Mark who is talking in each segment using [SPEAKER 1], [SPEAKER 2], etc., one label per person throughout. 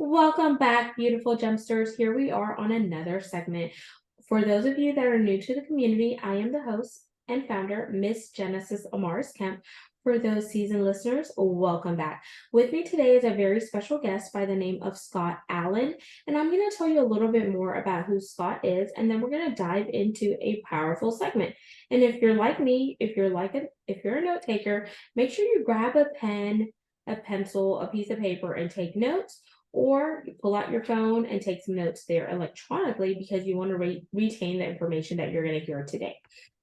[SPEAKER 1] Welcome back, beautiful gemsters. Here we are on another segment. For those of you that are new to the community, I am the host and founder, Miss Genesis Amaris Kemp. For those seasoned listeners, welcome back. With me today is a very special guest by the name of Scott Allan, and I'm going to tell you a little bit more about who Scott is, and then we're going to dive into a powerful segment. And if you're like me, if you're a note taker, make sure you grab a pen, a pencil, a piece of paper, and take notes, or you pull out your phone and take some notes there electronically because you want to retain the information that you're going to hear today.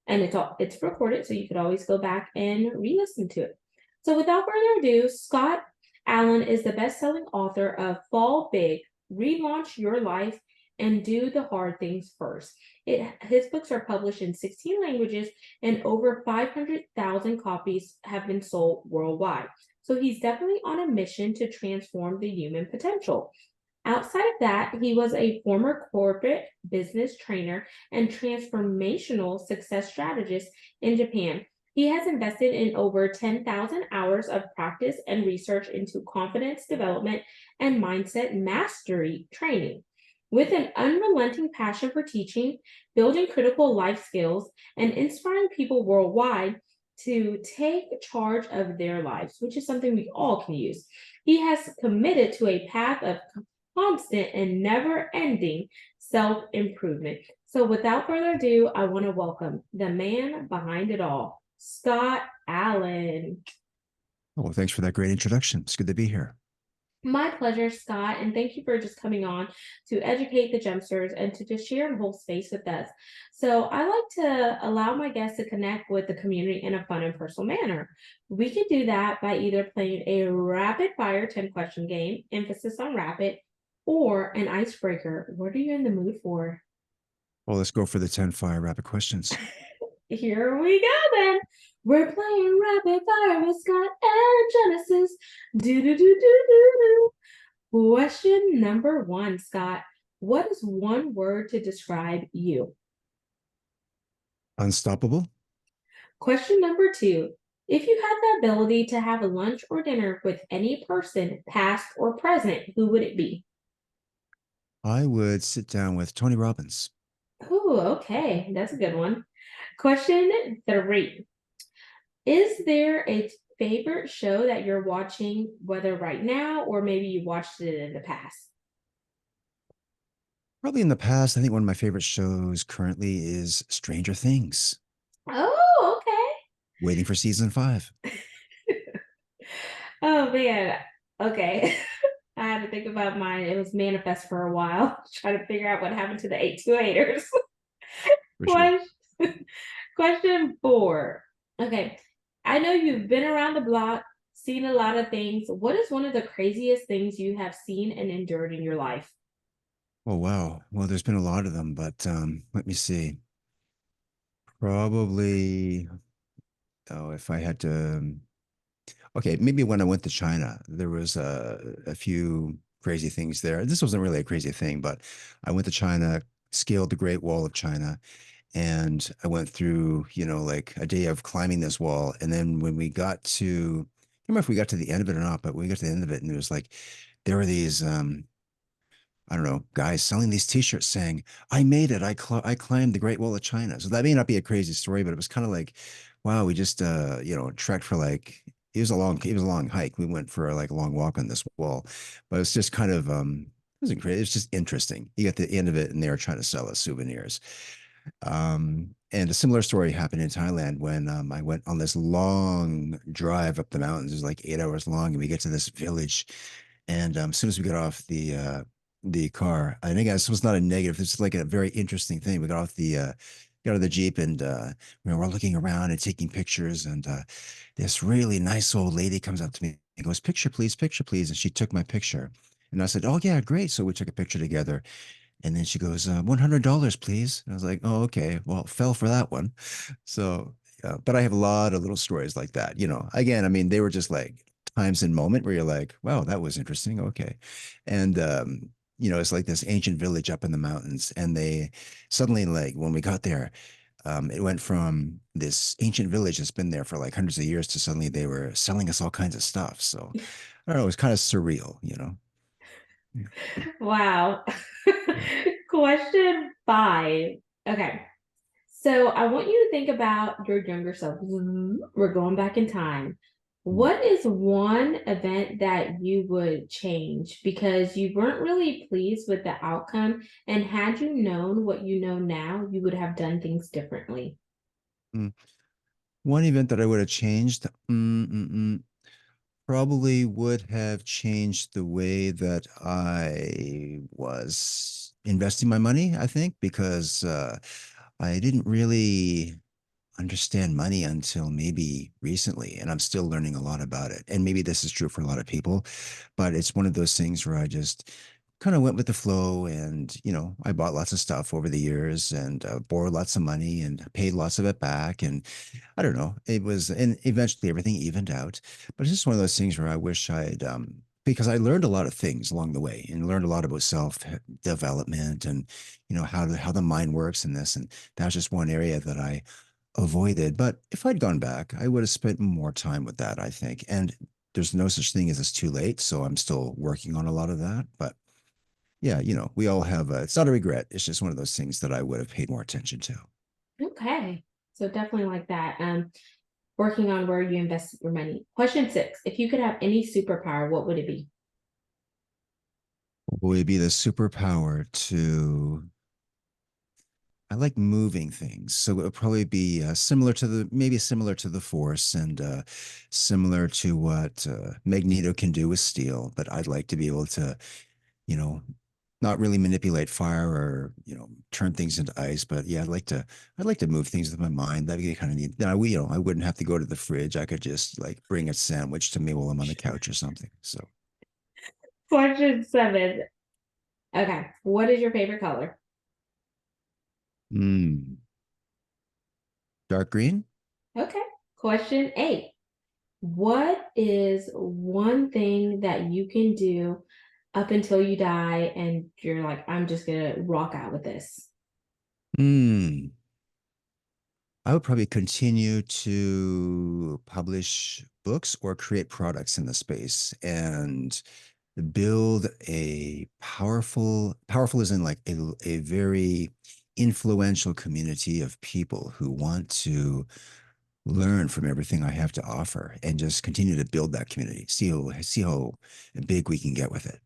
[SPEAKER 1] And it's recorded, so you could always go back and re-listen to it. So without further ado, Scott Allan is the best-selling author of Fall Big, Relaunch Your Life, and Do the Hard Things First. His books are published in 16 languages, and over 500,000 copies have been sold worldwide. So he's definitely on a mission to transform the human potential. Outside of that, he was a former corporate business trainer and transformational success strategist in Japan. He has invested in over 10,000 hours of practice and research into confidence development and mindset mastery training. With an unrelenting passion for teaching, building critical life skills, and inspiring people worldwide to take charge of their lives, which is something we all can use. He has committed to a path of constant and never ending self improvement. So, without further ado, I want to welcome the man behind it all, Scott Allan.
[SPEAKER 2] Oh, well, thanks for that great introduction. It's good to be here.
[SPEAKER 1] My pleasure, Scott, and thank you for just coming on to educate the gemsters and to just share and hold space with us. So, I like to allow my guests to connect with the community in a fun and personal manner. We can do that by either playing a rapid fire 10 question game, emphasis on rapid, or an icebreaker. What are you in the mood for?
[SPEAKER 2] Well, let's go for the 10 fire rapid questions.
[SPEAKER 1] Here we go then. We're playing rapid fire with Scott and Genesis. Do do do do do do. Question number one, Scott. What is one word to describe you?
[SPEAKER 2] Unstoppable.
[SPEAKER 1] Question number two. If you had the ability to have a lunch or dinner with any person, past or present, who would it be?
[SPEAKER 2] I would sit down with Tony Robbins.
[SPEAKER 1] Oh, okay. That's a good one. Question three. Is there a favorite show that you're watching, whether right now or maybe you watched it in the past?
[SPEAKER 2] Probably in the past, I think one of my favorite shows currently is Stranger Things,
[SPEAKER 1] Oh,
[SPEAKER 2] waiting for season 5.
[SPEAKER 1] okay. Oh man. Okay. I had to think about mine. It was manifest for a while, trying to figure out what happened to the 828ers.
[SPEAKER 2] For sure.
[SPEAKER 1] Question question four. Okay. I know you've been around the block, seen a lot of things. What is one of the craziest things you have seen and endured in your life?
[SPEAKER 2] Oh, wow. Well, there's been a lot of them, but let me see. Probably, oh, if I had to, okay, maybe when I went to China, there was a few crazy things there. This wasn't really a crazy thing, but I went to China, scaled the Great Wall of China, and I went through, like a day of climbing this wall. And then when we got to, I don't remember if we got to the end of it or not, but we got to the end of it, and it was like there were these, I don't know, guys selling these T-shirts saying, "I made it. I climbed the Great Wall of China." So that may not be a crazy story, but it was kind of like, wow, we just trekked for like it was a long hike. We went for like a long walk on this wall, but it's just kind of it wasn't crazy. It's just interesting. You get to the end of it, and they were trying to sell us souvenirs. And a similar story happened in Thailand when I went on this long drive up the mountains. It was like 8 hours long, and we get to this village. And as soon as we got off the car, I think this was not a negative. This is like a very interesting thing. We got out of the Jeep, and we're looking around and taking pictures. And this really nice old lady comes up to me and goes, picture, please." And she took my picture. And I said, "Oh, yeah, great." So we took a picture together. And then she goes, $100, please. And I was like, "Oh, okay. Well, fell for that one." So, yeah, but I have a lot of little stories like that. Again, I mean, they were just like times in moment where you're like, wow, that was interesting. Okay. And, it's like this ancient village up in the mountains. And they suddenly, like, when we got there, it went from this ancient village that's been there for like hundreds of years to suddenly they were selling us all kinds of stuff. So I don't know, it was kind of surreal.
[SPEAKER 1] Wow. Question 5. Okay. So I want you to think about your younger self. We're going back in time.
[SPEAKER 2] Mm.
[SPEAKER 1] What is one event that you would change because you weren't really pleased with the outcome? And had you known what you know now, you would have done things differently.
[SPEAKER 2] Mm. One event that I would have changed, probably would have changed the way that I was investing my money, I think, because I didn't really understand money until maybe recently, and I'm still learning a lot about it. And maybe this is true for a lot of people, but it's one of those things where I just kind of went with the flow, and I bought lots of stuff over the years and borrowed lots of money and paid lots of it back. And I don't know, it was, and eventually everything evened out. But it's just one of those things where I wish I'd, because I learned a lot of things along the way and learned a lot about self development and how the mind works and this, and that's just one area that I avoided. But if I'd gone back, I would have spent more time with that, I think. And there's no such thing as it's too late. So I'm still working on a lot of that. But yeah, we all have it's not a regret. It's just one of those things that I would have paid more attention to.
[SPEAKER 1] Okay. So definitely like that. Working on where you invest your money. Question 6. If you could have any superpower, what would it be?
[SPEAKER 2] Would it be the superpower to I like moving things, so it would probably be maybe similar to the Force and similar to what Magneto can do with steel. But I'd like to be able to, you know, not really manipulate fire or turn things into ice. But yeah, I'd like to move things with my mind. That'd be kind of neat. Then I wouldn't have to go to the fridge. I could just like bring a sandwich to me while I'm on the couch or something. So,
[SPEAKER 1] Question 7. Okay. What is your favorite color?
[SPEAKER 2] mm, dark green.
[SPEAKER 1] Okay. Question 8. What is one thing that you can do up until you die and you're like, I'm just gonna rock out with this?
[SPEAKER 2] Hmm. I would probably continue to publish books or create products in the space and build a powerful is in like a very influential community of people who want to learn from everything I have to offer and just continue to build that community. See how big we can get with it.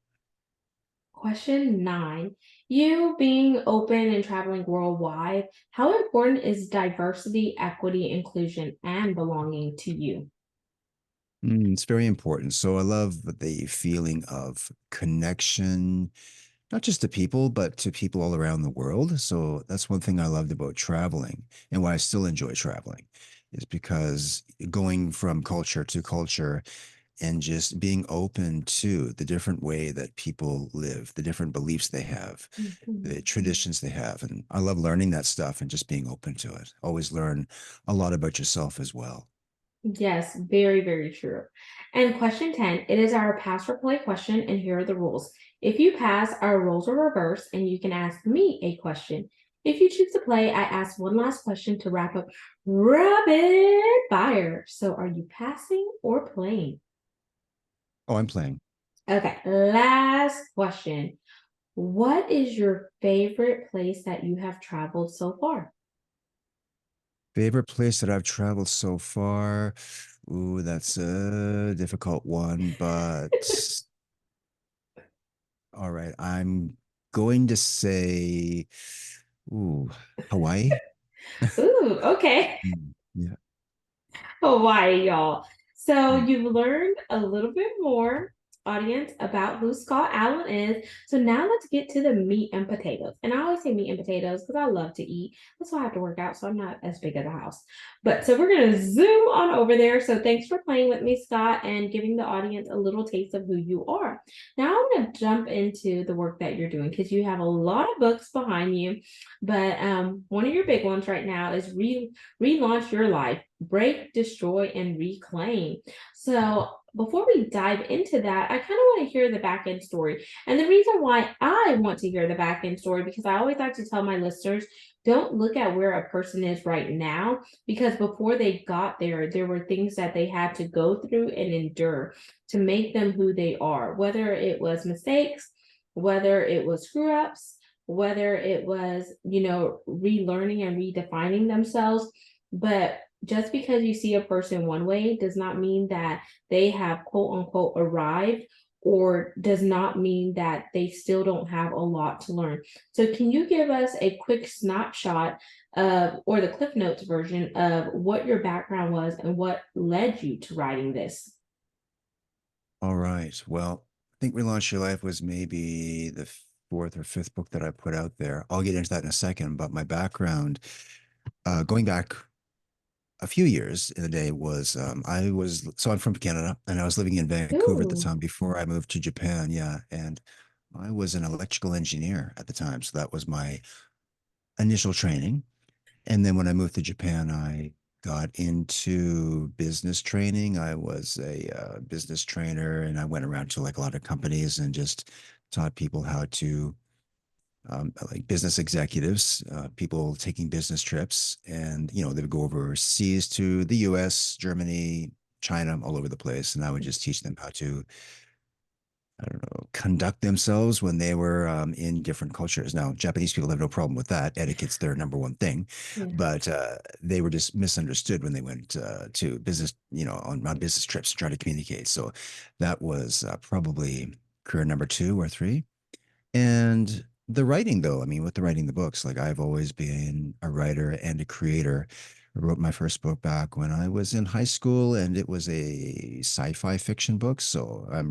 [SPEAKER 1] Question 9. You being open and traveling worldwide, how important is diversity, equity, inclusion, and belonging to you?
[SPEAKER 2] It's very important. So I love the feeling of connection, not just to people, but to people all around the world. So that's one thing I loved about traveling and why I still enjoy traveling is because going from culture to culture and just being open to the different way that people live, the different beliefs they have, the traditions they have. And I love learning that stuff and just being open to it. Always learn a lot about yourself as well.
[SPEAKER 1] Yes, very, very true. And question 10, it is our pass or play question, and here are the rules. If you pass, our roles are reversed, and you can ask me a question. If you choose to play, I ask one last question to wrap up rapid fire. So are you passing or playing?
[SPEAKER 2] Oh, I'm playing.
[SPEAKER 1] Okay, last question. What is your favorite place that you have traveled so far?
[SPEAKER 2] Favorite place that I've traveled so far? Ooh, that's a difficult one, but all right. I'm going to say, ooh, Hawaii.
[SPEAKER 1] Ooh, okay.
[SPEAKER 2] Yeah.
[SPEAKER 1] Hawaii, y'all. So
[SPEAKER 2] Mm.
[SPEAKER 1] you've learned a little bit more, audience, about who Scott Allan is. So now let's get to the meat and potatoes. And I always say meat and potatoes because I love to eat. That's why I have to work out, so I'm not as big as a house. But so we're gonna zoom on over there. So thanks for playing with me, Scott, and giving the audience a little taste of who you are. Now I'm gonna jump into the work that you're doing because you have a lot of books behind you. But one of your big ones right now is Relaunch Your Life, Break, Destroy, and Reclaim. So before we dive into that, I kind of want to hear the back end story. And the reason why I want to hear the back end story, because I always like to tell my listeners, don't look at where a person is right now, because before they got there, there were things that they had to go through and endure to make them who they are, whether it was mistakes, whether it was screw ups, whether it was, relearning and redefining themselves. But just because you see a person one way does not mean that they have quote unquote arrived, or does not mean that they still don't have a lot to learn. So, can you give us a quick snapshot of, or the Cliff Notes version of what your background was and what led you to writing this?
[SPEAKER 2] All right. Well, I think Relaunch Your Life was maybe the fourth or fifth book that I put out there. I'll get into that in a second, but my background, going back a few years in the day was so I'm from Canada and I was living in Vancouver at the
[SPEAKER 1] Ooh.
[SPEAKER 2] time before I moved to Japan. Yeah. And I was an electrical engineer at the time. So that was my initial training. And then when I moved to Japan, I got into business training. I was a business trainer and I went around to like a lot of companies and just taught people how to like business executives, people taking business trips, and they would go overseas to the U.S., Germany, China, all over the place, and I would just teach them how to, I don't know, conduct themselves when they were in different cultures. Now, Japanese people have no problem with that. Etiquette's their number one thing,
[SPEAKER 1] Yeah.
[SPEAKER 2] but they were just misunderstood when they went to business, on business trips to try to communicate. So that was probably career number two or three. And the writing, though, I mean, with the writing the books, like I've always been a writer and a creator. I wrote my first book back when I was in high school, and it was a sci-fi fiction book. So I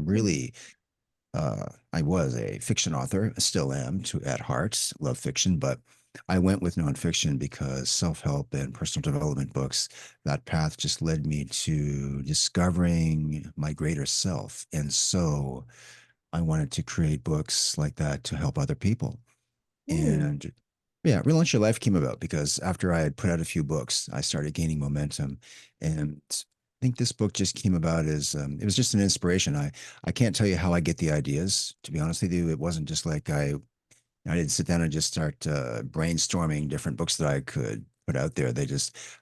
[SPEAKER 2] was a fiction author, still am to at heart, love fiction, but I went with nonfiction because self-help and personal development books, that path just led me to discovering my greater self. And so I wanted to create books like that to help other people.
[SPEAKER 1] Hmm.
[SPEAKER 2] And yeah, Relaunch Your Life came about because after I had put out a few books, I started gaining momentum. And I think this book just came about as it was just an inspiration. I can't tell you how I get the ideas. To be honest with you, it wasn't just like I didn't sit down and just start brainstorming different books that I could put out there.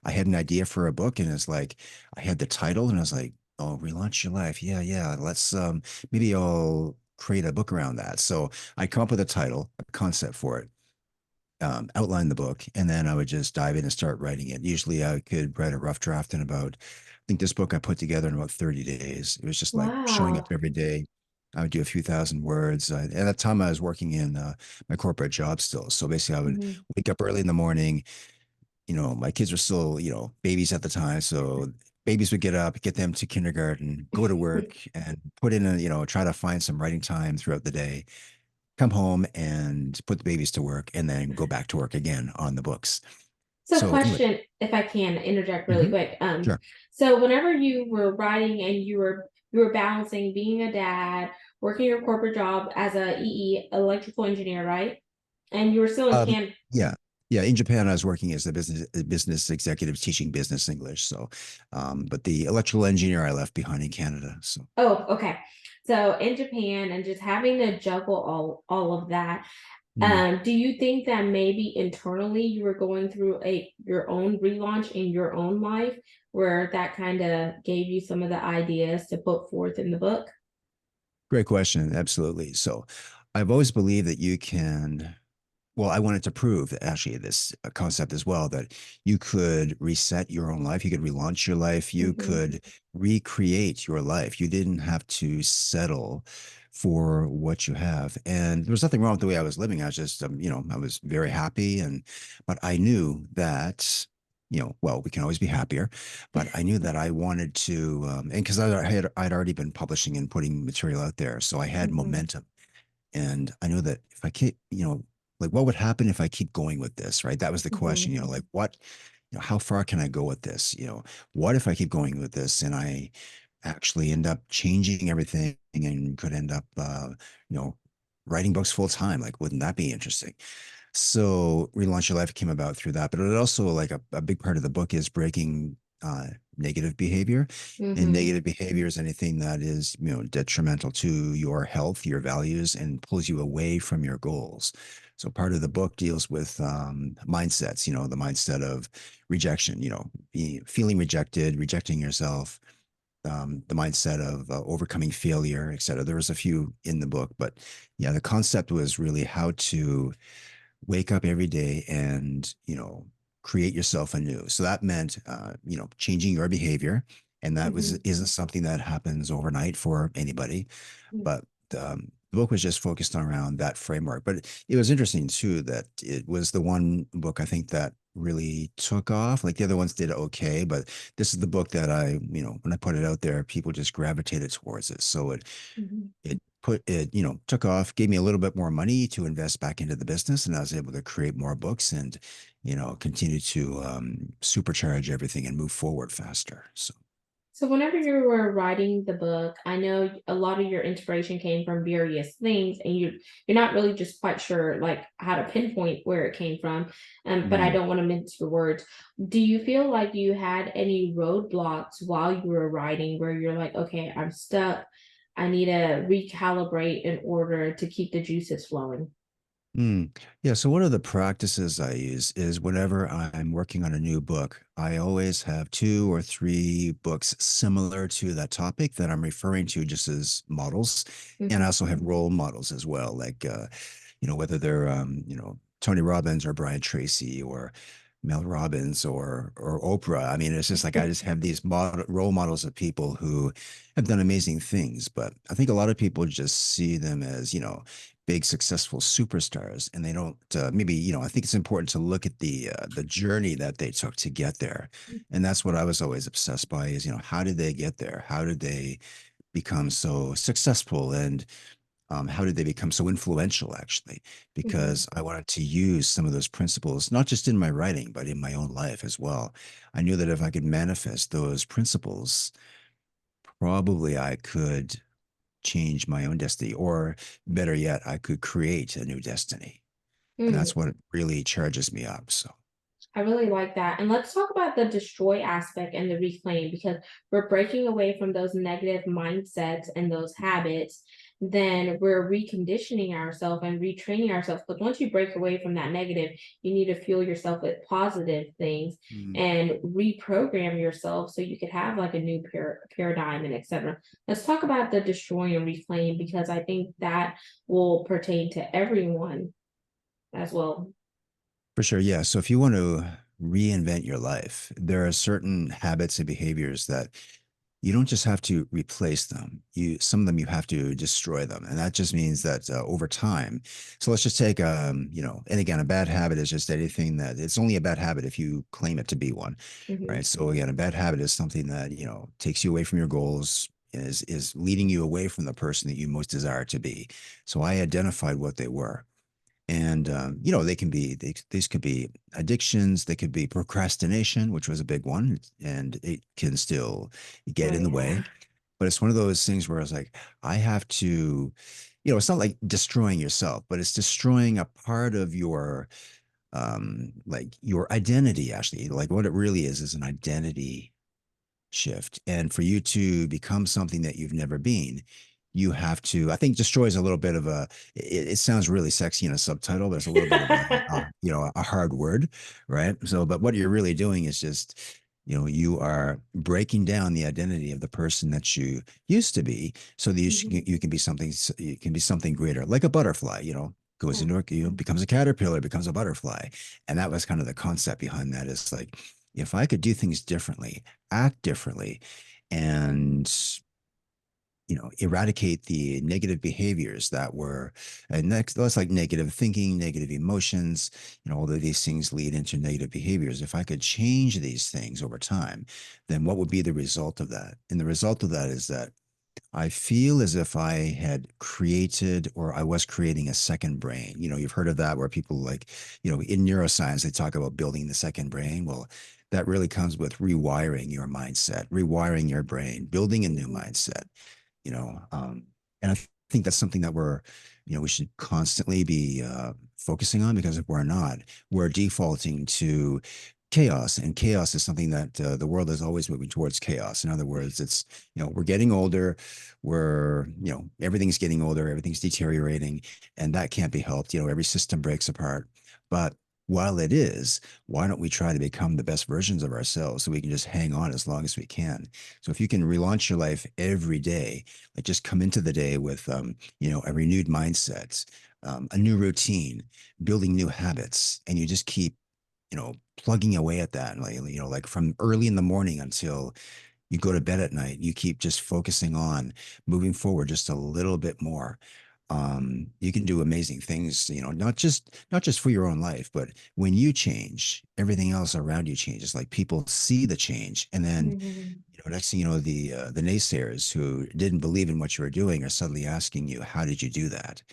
[SPEAKER 2] I had an idea for a book, and it's like I had the title, and I was like, "Oh, Relaunch Your Life, yeah, yeah. Let's maybe I'll create a book around that." So I come up with a title, a concept for it, outline the book, and then I would just dive in and start writing it. Usually, I could write a rough draft in about, I think this book I put together in about 30 days. It was just like showing up
[SPEAKER 1] Wow.
[SPEAKER 2] every day. I would do a few thousand words. At that time, I was working in my corporate job still. So basically, I would
[SPEAKER 1] Mhm.
[SPEAKER 2] wake up early in the morning. My kids were still, babies at the time. So babies would get up, get them to kindergarten, go to work, and put in try to find some writing time throughout the day, come home and put the babies to work, and then go back to work again on the books.
[SPEAKER 1] So,
[SPEAKER 2] So anyway,
[SPEAKER 1] question, if I can interject really
[SPEAKER 2] mhm,
[SPEAKER 1] quick.
[SPEAKER 2] sure.
[SPEAKER 1] So whenever you were writing and you were balancing being a dad, working your corporate job as a electrical engineer, right? And you were still in
[SPEAKER 2] Um,
[SPEAKER 1] Can.
[SPEAKER 2] yeah. Yeah, in Japan, I was working as a business executive teaching business English. So, but the electrical engineer I left behind in Canada. So,
[SPEAKER 1] Oh, okay. So in Japan and just having to juggle all of that,
[SPEAKER 2] mm,
[SPEAKER 1] do you think that maybe internally you were going through a your own relaunch in your own life where that kind of gave you some of the ideas to put forth in the book?
[SPEAKER 2] great question. Absolutely. So, I've always believed that you can. Well, I wanted to prove actually this concept as well, that you could reset your own life. You could relaunch your life. You
[SPEAKER 1] Mhm.
[SPEAKER 2] could recreate your life. You didn't have to settle for what you have. And there was nothing wrong with the way I was living. I was just, I was very happy. But I knew that, well, we can always be happier. But I knew that I wanted to, and because I'd already been publishing and putting material out there. So I had
[SPEAKER 1] Mhm.
[SPEAKER 2] momentum. And I know that if I keep, like what would happen if I keep going with this, right? That was the question,
[SPEAKER 1] Mhm.
[SPEAKER 2] like what, how far can I go with this? What if I keep going with this and I actually end up changing everything and could end up, you know, writing books full time? Like, wouldn't that be interesting? So Relaunch Your Life came about through that, but it also like a big part of the book is breaking negative behavior. And
[SPEAKER 1] Mhm.
[SPEAKER 2] negative behavior is anything that is, detrimental to your health, your values, and pulls you away from your goals. So part of the book deals with mindsets, the mindset of rejection, feeling rejected, rejecting yourself, the mindset of overcoming failure, et cetera. There was a few in the book, but yeah, the concept was really how to wake up every day and, create yourself anew. So that meant, changing your behavior. And that was
[SPEAKER 1] Mhm,
[SPEAKER 2] isn't something that happens overnight for anybody,
[SPEAKER 1] mhm,
[SPEAKER 2] but the book was just focused around that framework. But it was interesting too that it was the one book I think that really took off. Like the other ones did okay, but this is the book that when I put it out there, people just gravitated towards it. So
[SPEAKER 1] mhm.
[SPEAKER 2] it took off, gave me a little bit more money to invest back into the business, and I was able to create more books and continue to supercharge everything and move forward faster. So.
[SPEAKER 1] So whenever you were writing the book, I know a lot of your inspiration came from various things, and you're not really just quite sure like how to pinpoint where it came from. But I
[SPEAKER 2] Mm.
[SPEAKER 1] don't want to mince your words. Do you feel like you had any roadblocks while you were writing where you're like, okay, I'm stuck. I need to recalibrate in order to keep the juices flowing?
[SPEAKER 2] Mm. Yeah. So one of the practices I use is whenever I'm working on a new book, I always have two or three books similar to that topic that I'm referring to just as models. And I
[SPEAKER 1] Mhm,
[SPEAKER 2] also have role models as well, like, whether they're, Tony Robbins or Brian Tracy or Mel Robbins or Oprah. I mean, it's just like I just have these role models of people who have done amazing things. But I think a lot of people just see them as, big successful superstars, and they don't maybe I think it's important to look at the journey that they took to get there. And that's what I was always obsessed by is how did they get there, how did they become so successful, and how did they become so influential actually,
[SPEAKER 1] mhm.
[SPEAKER 2] because I wanted to use some of those principles not just in my writing but in my own life as well. I knew that if I could manifest those principles, probably I could change my own destiny, or better yet, I could create a new destiny. And
[SPEAKER 1] Mm.
[SPEAKER 2] that's what really charges me up. So,
[SPEAKER 1] I really like that. And let's talk about the destroy aspect and the reclaim because we're breaking away from those negative mindsets and those habits. Then we're reconditioning ourselves and retraining ourselves. But once you break away from that negative, you need to fuel yourself with positive things
[SPEAKER 2] mm,
[SPEAKER 1] and reprogram yourself so you could have like a new paradigm and etc. Let's talk about the destroy and reclaim because I think that will pertain to everyone as well.
[SPEAKER 2] for sure. Yeah. So, if you want to reinvent your life, there are certain habits and behaviors that you don't just have to replace them. Some of them you have to destroy them, and that just means that over time. So let's just take and again, a bad habit is just anything that it's only a bad habit if you claim it to be one,
[SPEAKER 1] Mhm.
[SPEAKER 2] right? So again, a bad habit is something that takes you away from your goals. Is leading you away from the person that you most desire to be. So I identified what they were, and they can be these could be addictions, they could be procrastination, which was a big one, and it can still get
[SPEAKER 1] Oh
[SPEAKER 2] in the way.
[SPEAKER 1] yeah.
[SPEAKER 2] But it's one of those things where I was like, I have to, it's not like destroying yourself, but it's destroying a part of your like your identity. Actually, like what it really is an identity shift. And for you to become something that you've never been, you have to, I think destroy is a little bit of it sounds really sexy in a subtitle. There's a little bit of a hard word, right? So, but what you're really doing is just, you are breaking down the identity of the person that you used to be so that
[SPEAKER 1] Mhm.
[SPEAKER 2] you can be something, you can be something greater, like a butterfly, goes into becomes a caterpillar, becomes a butterfly. And that was kind of the concept behind that is like, if I could do things differently, act differently, and eradicate the negative behaviors that were, and that's like negative thinking, negative emotions, all of these things lead into negative behaviors. If I could change these things over time, then what would be the result of that? And the result of that is that I feel as if I had created or I was creating a second brain. You've heard of that where people like, in neuroscience, they talk about building the second brain. Well, that really comes with rewiring your mindset, rewiring your brain, building a new
[SPEAKER 1] Mhm.
[SPEAKER 2] mindset, you know. And I think that's something that we should constantly be focusing on, because if we're not, we're defaulting to chaos, and chaos is something that the world is always moving towards chaos. In other words, it's, we're getting older, everything's getting older, everything's deteriorating, and that can't be helped. Every system breaks apart. But while it is, why don't we try to become the best versions of ourselves so we can just hang on as long as we can? So if you can relaunch your life every day, like just come into the day with, a renewed mindset, a new routine, building new habits, and you just keep, plugging away at that, like from early in the morning until you go to bed at night, you keep just focusing on moving forward just a little bit more. You can do amazing things, not just for your own life, but when you change, everything else around you changes. Like people see the change, and then
[SPEAKER 1] Mhm.
[SPEAKER 2] next thing you know, the naysayers who didn't believe in what you were doing are suddenly asking you, "How did you do that?"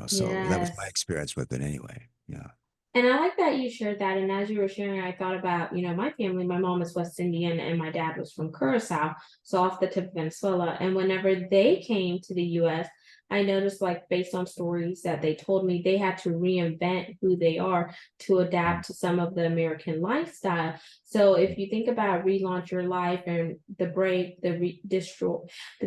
[SPEAKER 2] So that was my
[SPEAKER 1] Yes.
[SPEAKER 2] experience with it anyway. Yeah.
[SPEAKER 1] And I like that you shared that. And as you were sharing, I thought about, my family. My mom is West Indian and my dad was from Curacao, so off the tip of Venezuela. And whenever they came to the US, I noticed, like, based on stories that they told me, they had to reinvent who they are to
[SPEAKER 2] Mm.
[SPEAKER 1] adapt to some of the American lifestyle. So if you think about relaunch your life and the break, the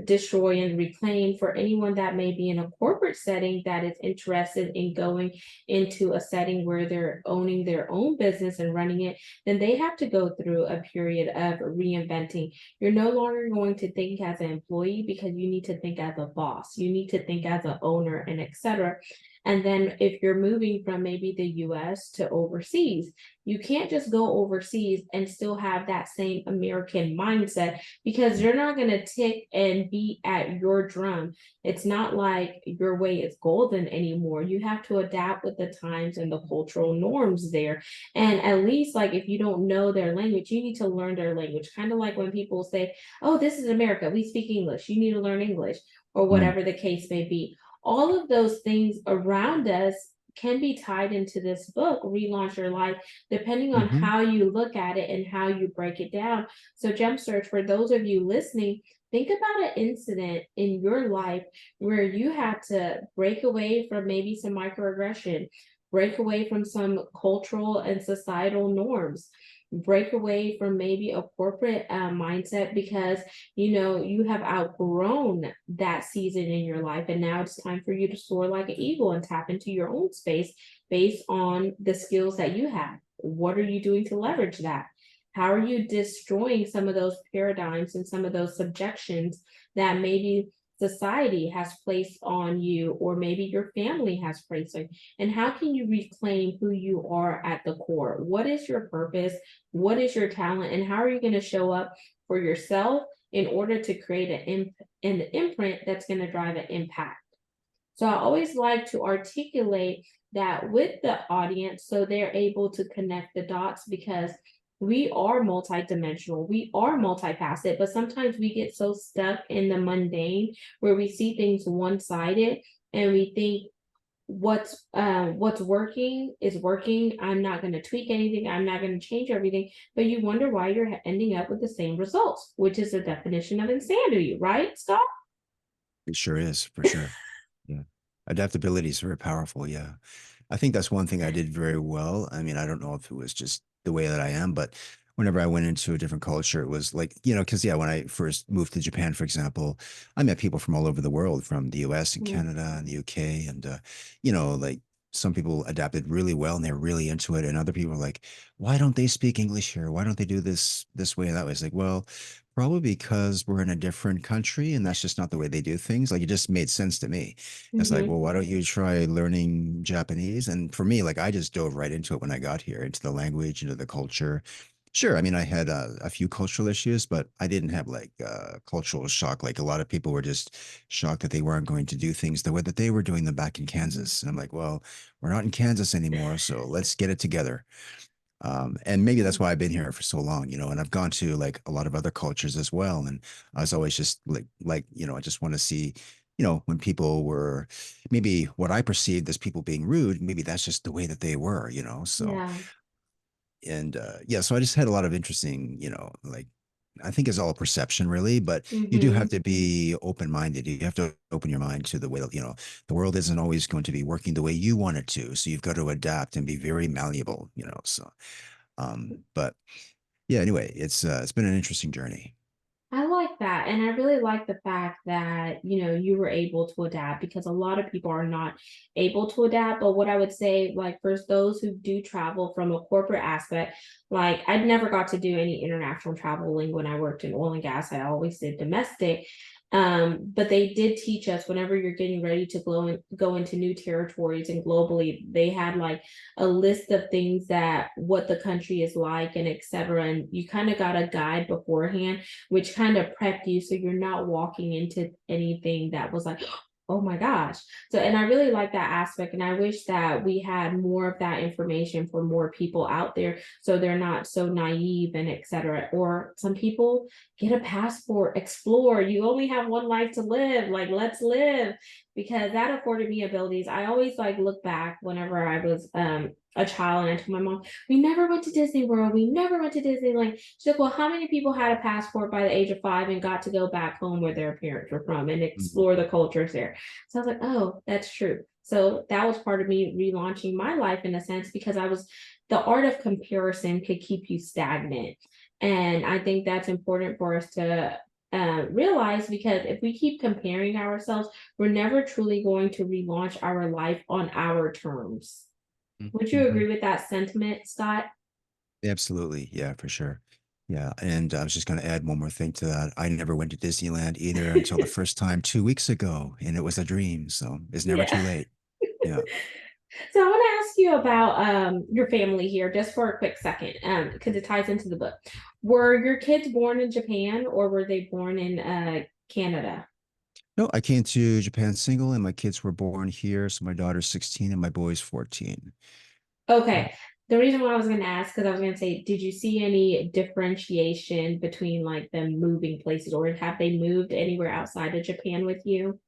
[SPEAKER 1] destroy and reclaim for anyone that may be in a corporate setting that is interested in going into a setting where they're owning their own business and running it, then they have to go through a period of reinventing. You're no longer going to think as an employee because you need to think as a boss. You need to think as an owner and etc. And then if you're moving from maybe the US to overseas, you can't just go overseas and still have that same American mindset because you're not going to tick and beat at your drum. It's not like your way is golden anymore. You have to adapt with the times and the cultural norms there. And at least, like, if you don't know their language, you need to learn their language. Kind of like when people say, "Oh, this is America. We speak English. You need to learn English," or
[SPEAKER 2] Mm.
[SPEAKER 1] whatever the case may be. All of those things around us can be tied into this book, Relaunch Your Life, depending on
[SPEAKER 2] Hmm.
[SPEAKER 1] how you look at it and how you break it down. So, Gem Search, for those of you listening, think about an incident in your life where you had to break away from maybe some microaggression, break away from some cultural and societal norms, break away from maybe a corporate mindset because you have outgrown that season in your life, and now it's time for you to soar like an eagle and tap into your own space based on the skills that you have. What are you doing to leverage that? How are you destroying some of those paradigms and some of those subjections that maybe society has placed on you, or maybe your family has placed on you? And how can you reclaim who you are at the core? What is your purpose? What is your talent? And how are you going to show up for yourself in order to create an imprint that's going to drive an impact? So I always like to articulate that with the audience so they're able to connect the dots, because we are multidimensional, we are multifaceted, but sometimes we get so stuck in the mundane where we see things one-sided and we think what's working is working. I'm not going to tweak anything. I'm not going to change everything. But you wonder why you're ending up with the same results, which is the definition of insanity, right, Scott?
[SPEAKER 2] It sure is, for sure. Yeah. Adaptability is very powerful. Yeah. I think that's one thing I did very well. I mean, I don't know if it was just the way that I am, but whenever I went into a different culture, it was like, because, yeah, when I first moved to Japan, for example, I met people from all over the world, from the US and
[SPEAKER 1] Mm.
[SPEAKER 2] Canada and the UK. And, like some people adapted really well and they're really into it. And other people are like, why don't they speak English here? Why don't they do this way and that way? It's like, well, probably because we're in a different country and that's just not the way they do things. Like it just made sense to me. It's like,
[SPEAKER 1] Mm-hmm.
[SPEAKER 2] well, why don't you try learning Japanese? And for me, like I just dove right into it when I got here, into the language, into the culture. Sure, I mean, I had a few cultural issues, but I didn't have like cultural shock. Like a lot of people were just shocked that they weren't going to do things the way that they were doing them back in Kansas. And I'm like, well, we're not in Kansas anymore, so let's get it together. And maybe that's why I've been here for so long, and I've gone to like a lot of other cultures as well. And I was always just I just want to see, when people were maybe what I perceived as people being rude, maybe that's just the way that they were. So,
[SPEAKER 1] Yeah.
[SPEAKER 2] and yeah, so I just had a lot of interesting, like, I think it's all perception really, but you do have
[SPEAKER 1] Mm-hmm.
[SPEAKER 2] to be open-minded. You have to open your mind to the way that, the world isn't always going to be working the way you want it to. So you've got to adapt and be very malleable. So but yeah, anyway, it's been an interesting journey.
[SPEAKER 1] I like like that. And I really like the fact that, you were able to adapt because a lot of people are not able to adapt. But what I would say, like, for those who do travel from a corporate aspect, like, I never got to do any international traveling when I worked in oil and gas. I always did domestic. But they did teach us whenever you're getting ready to go into new territories and globally, they had like a list of things that what the country is like and etc. And you kind of got a guide beforehand, which kind of prepped you so you're not walking into anything that was like, oh my gosh. So, and I really like that aspect. And I wish that we had more of that information for more people out there so they're not so naive and etc. Or some people get a passport, explore. You only have one life to live. Like, let's live, because that afforded me abilities. I always like look back whenever I was a child, and I told my mom, we never went to Disney World, we never went to Disneyland. She's like, well, how many people had a passport by the age of 5 and got to go back home where their parents were from and
[SPEAKER 2] Mhm.
[SPEAKER 1] explore the cultures there? So I was like, oh, that's true. So that was part of me relaunching my life in a sense, because the art of comparison could keep you stagnant. And I think that's important for us to realize, because if we keep comparing ourselves, we're never truly going to relaunch our life on our terms. Would you
[SPEAKER 2] Mhm.
[SPEAKER 1] agree with that sentiment, Scott?
[SPEAKER 2] Absolutely. Yeah, for sure. Yeah. And I was just going to add one more thing to that. I never went to Disneyland either until the first time 2 weeks ago, and it was a dream. So it's never too
[SPEAKER 1] Yeah.
[SPEAKER 2] late. Yeah.
[SPEAKER 1] So I want to ask you about your family here just for a quick second, because it ties into the book. Were your kids born in Japan or were they born in Canada?
[SPEAKER 2] No, I came to Japan single, and my kids were born here. So my daughter's 16 and my boy's 14. Yeah.
[SPEAKER 1] Okay. The reason why I was going to ask, because I was going to say, did you see any differentiation between like them moving places, or have they moved anywhere outside of Japan with you?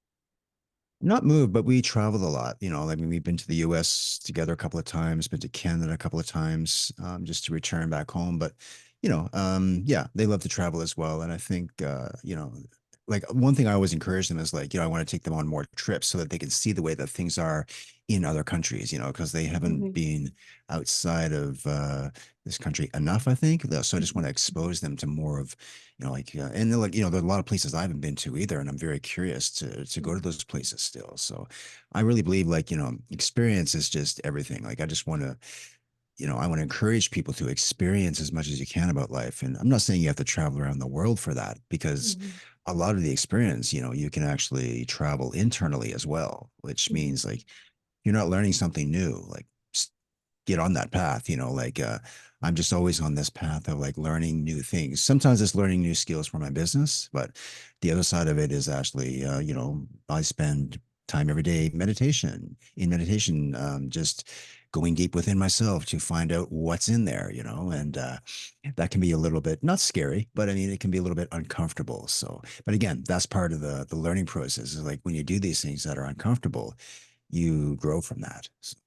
[SPEAKER 2] Not moved, but we traveled a lot. I mean, we've been to the US together a couple of times, been to Canada a couple of times, just to return back home. But, yeah, they love to travel as well. And I think, like one thing I always encourage them is like, I want to take them on more trips so that they can see the way that things are in other countries, because they haven't
[SPEAKER 1] Mhm.
[SPEAKER 2] been outside of this country enough, I think. So I just want to expose them to more of, like, and they're like, there are a lot of places I haven't been to either, and I'm very curious to go to those places still. So I really believe, like, experience is just everything. Like, I just want to, I want to encourage people to experience as much as you can about life. And I'm not saying you have to travel around the world for that, because
[SPEAKER 1] Mhm.
[SPEAKER 2] a lot of the experience, you can actually travel internally as well, which
[SPEAKER 1] Mhm.
[SPEAKER 2] means like you're not learning something new. Like, get on that path, like I'm just always on this path of like learning new things. Sometimes it's learning new skills for my business, but the other side of it is actually, I spend time every day in meditation, just going deep within myself to find out what's in there, and that can be a little bit not scary, but I mean it can be a little bit uncomfortable. So, but again, that's part of the learning process, is like when you do these things that are uncomfortable, you grow from that. So,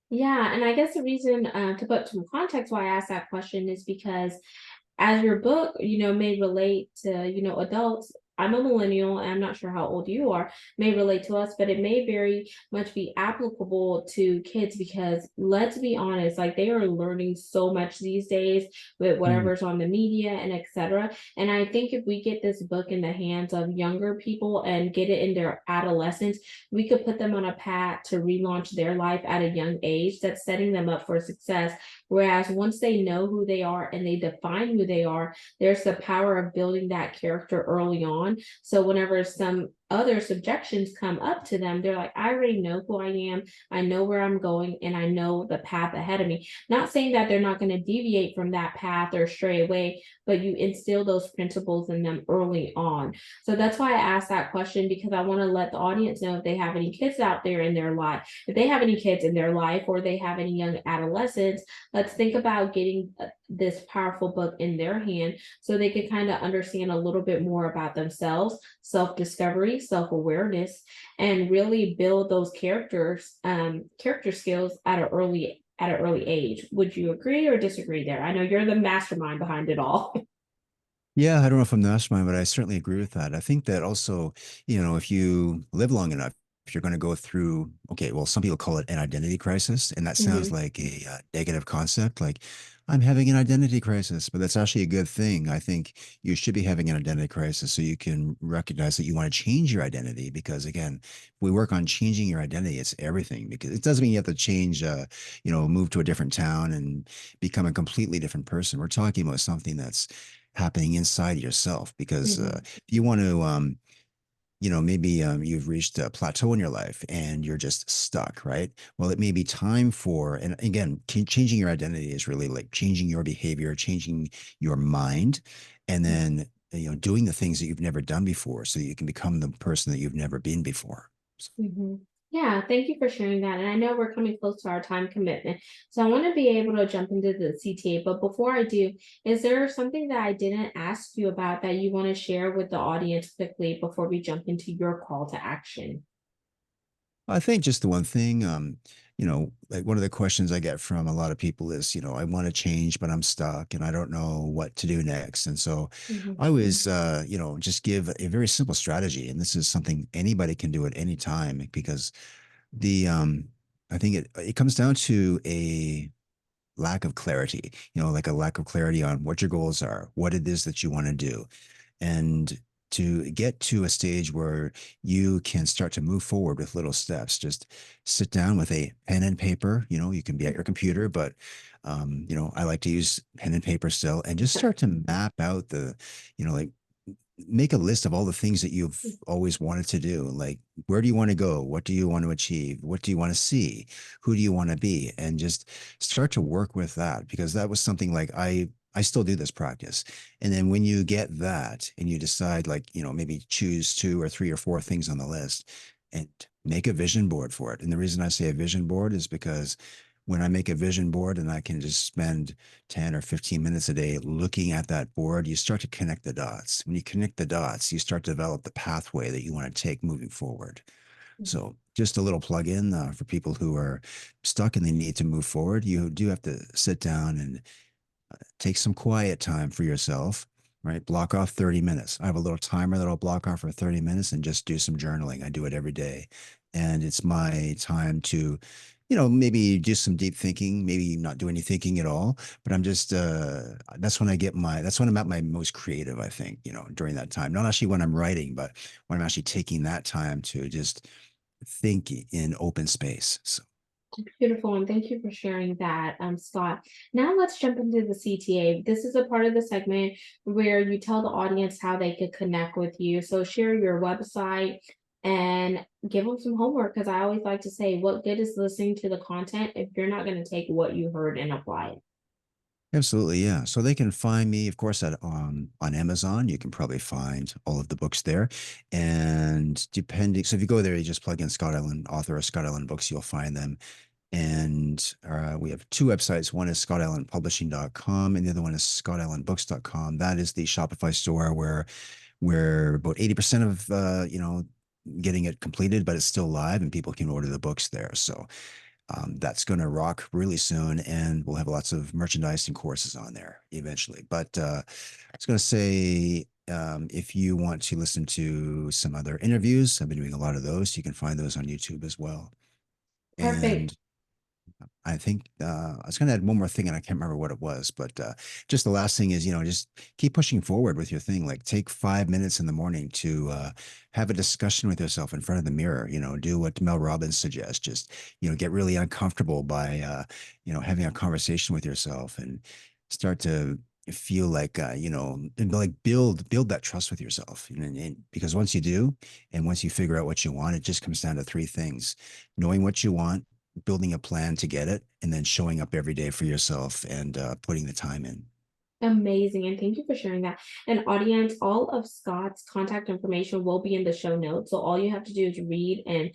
[SPEAKER 1] Yeah, and I guess the reason to put some context why I asked that question is because as your book, may relate to, adults. I'm a millennial, and I'm not sure how old you are, may relate to us, but it may very much be applicable to kids, because let's be honest, like, they are learning so much these days with
[SPEAKER 2] mm,
[SPEAKER 1] whatever's on the media and etc. And I think if we get this book in the hands of younger people and get it in their adolescence, we could put them on a path to relaunch their life at a young age that's setting them up for success. Whereas once they know who they are and they define who they are, there's the power of building that character early on. So whenever some other subjections come up to them, they're like, I already know who I am, I know where I'm going, and I know the path ahead of me. Not saying that they're not going to deviate from that path or stray away, but you instill those principles in them early on. So that's why I asked that question, because I want to let the audience know if they have any kids out there in their life, if they have any kids in their life, or they have any young adolescents. Let's think about getting this powerful book in their hand so they can kind of understand a little bit more about themselves, self-discovery, self-awareness, and really build those character skills at an early age. Would you agree or disagree there? I know you're the mastermind behind it all.
[SPEAKER 2] yeah, I don't know if I'm the mastermind, but I certainly agree with that. I think that also, if you live long enough, if you're going to go through, okay, well, some people call it an identity crisis, and that sounds
[SPEAKER 1] Mhm,
[SPEAKER 2] like a negative concept, like I'm having an identity crisis, but that's actually a good thing. I think you should be having an identity crisis so you can recognize that you want to change your identity. Because again, if we work on changing your identity, it's everything. Because it doesn't mean you have to change, move to a different town and become a completely different person. We're talking about something that's happening inside yourself. Because
[SPEAKER 1] mhm,
[SPEAKER 2] if you want to, maybe you've reached a plateau in your life and you're just stuck, right? Well, it may be time for, and again, changing your identity is really like changing your behavior, changing your mind, and then, doing the things that you've never done before so that you can become the person that you've never been before. So,
[SPEAKER 1] mhm. Yeah, thank you for sharing that. And I know we're coming close to our time commitment. So I want to be able to jump into the CTA. But before I do, is there something that I didn't ask you about that you want to share with the audience quickly before we jump into your call to action?
[SPEAKER 2] I think just the one thing, like one of the questions I get from a lot of people is, I want to change, but I'm stuck and I don't know what to do next. And so
[SPEAKER 1] Mhm,
[SPEAKER 2] I always, just give a very simple strategy. And this is something anybody can do at any time because the, I think it comes down to a lack of clarity, like a lack of clarity on what your goals are, what it is that you want to do. And to get to a stage where you can start to move forward with little steps, just sit down with a pen and paper. You can be at your computer, but I like to use pen and paper still, and just start to map out like make a list of all the things that you've always wanted to do. Like, where do you want to go? What do you want to achieve? What do you want to see? Who do you want to be? And just start to work with that, because that was something like I still do this practice. And then when you get that and you decide, like, maybe choose two or three or four things on the list and make a vision board for it. And the reason I say a vision board is because when I make a vision board and I can just spend 10 or 15 minutes a day looking at that board, you start to connect the dots. When you connect the dots, you start to develop the pathway that you want to take moving forward.
[SPEAKER 1] mhm.
[SPEAKER 2] So, just a little plug in for people who are stuck and they need to move forward. You do have to sit down and take some quiet time for yourself, right? Block off 30 minutes. I have a little timer that I'll block off for 30 minutes and just do some journaling. I do it every day. And it's my time to, maybe do some deep thinking, maybe not do any thinking at all, but I'm just, that's when I'm at my most creative, I think, during that time. Not actually when I'm writing, but when I'm actually taking that time to just think in open space. So.
[SPEAKER 1] Beautiful, and thank you for sharing that, Scott. Now let's jump into the CTA. This is a part of the segment where you tell the audience how they could connect with you. So share your website and give them some homework because I always like to say, what good is listening to the content if you're not going to take what you heard and apply it?
[SPEAKER 2] Absolutely, yeah. So they can find me, of course, at on Amazon. You can probably find all of the books there. And depending, so if you go there, you just plug in Scott Allan, author of Scott Allan books, you'll find them. And we have two websites. One is scottallanpublishing.com, and the other one is scottallanbooks.com. That is the Shopify store where we're about 80% of getting it completed, but it's still live and people can order the books there. So that's going to rock really soon, and we'll have lots of merchandise and courses on there eventually. But I was going to say, if you want to listen to some other interviews, I've been doing a lot of those. You can find those on YouTube as well.
[SPEAKER 1] Perfect.
[SPEAKER 2] And I think I was going to add one more thing, and I can't remember what it was, but just the last thing is, just keep pushing forward with your thing. Like, take 5 minutes in the morning to have a discussion with yourself in front of the mirror. Do what Mel Robbins suggests. Just get really uncomfortable by having a conversation with yourself and start to feel like and like build that trust with yourself. And because once you do, and once you figure out what you want, it just comes down to three things: knowing what you want, building a plan to get it, and then showing up every day for yourself and putting the time in.
[SPEAKER 1] Amazing, and thank you for sharing that. And audience, all of Scott's contact information will be in the show notes. So all you have to do is read and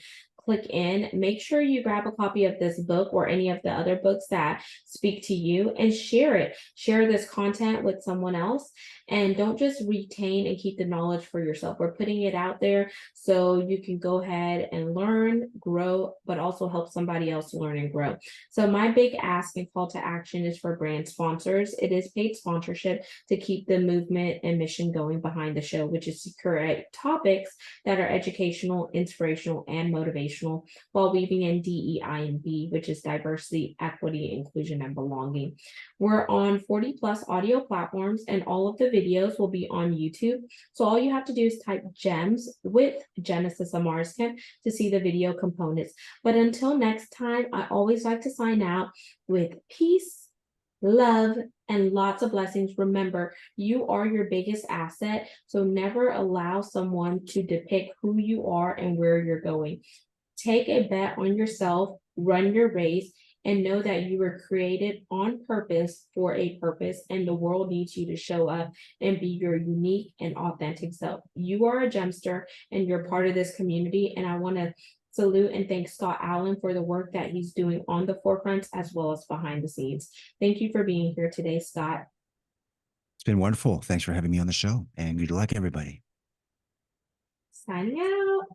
[SPEAKER 1] click in, make sure you grab a copy of this book or any of the other books that speak to you and share it. Share this content with someone else, and don't just retain and keep the knowledge for yourself. We're putting it out there so you can go ahead and learn, grow, but also help somebody else learn and grow. So my big ask and call to action is for brand sponsors. It is paid sponsorship to keep the movement and mission going behind the show, which is to curate topics that are educational, inspirational, and motivational while weaving in DEI and B, which is diversity, equity, inclusion, and belonging. We're on 40 plus audio platforms, and all of the videos will be on YouTube. So all you have to do is type gems with Genesis Amaris Kemp to see the video components. But until next time, I always like to sign out with peace, love, and lots of blessings. Remember, you are your biggest asset. So never allow someone to depict who you are and where you're going. Take a bet on yourself, run your race, and know that you were created on purpose for a purpose, and the world needs you to show up and be your unique and authentic self. You are a gemster and you're part of this community, and I want to salute and thank Scott Allan for the work that he's doing on the forefront as well as behind the scenes. Thank you for being here today, Scott.
[SPEAKER 2] It's been wonderful. Thanks for having me on the show, and good luck, everybody.
[SPEAKER 1] Signing out.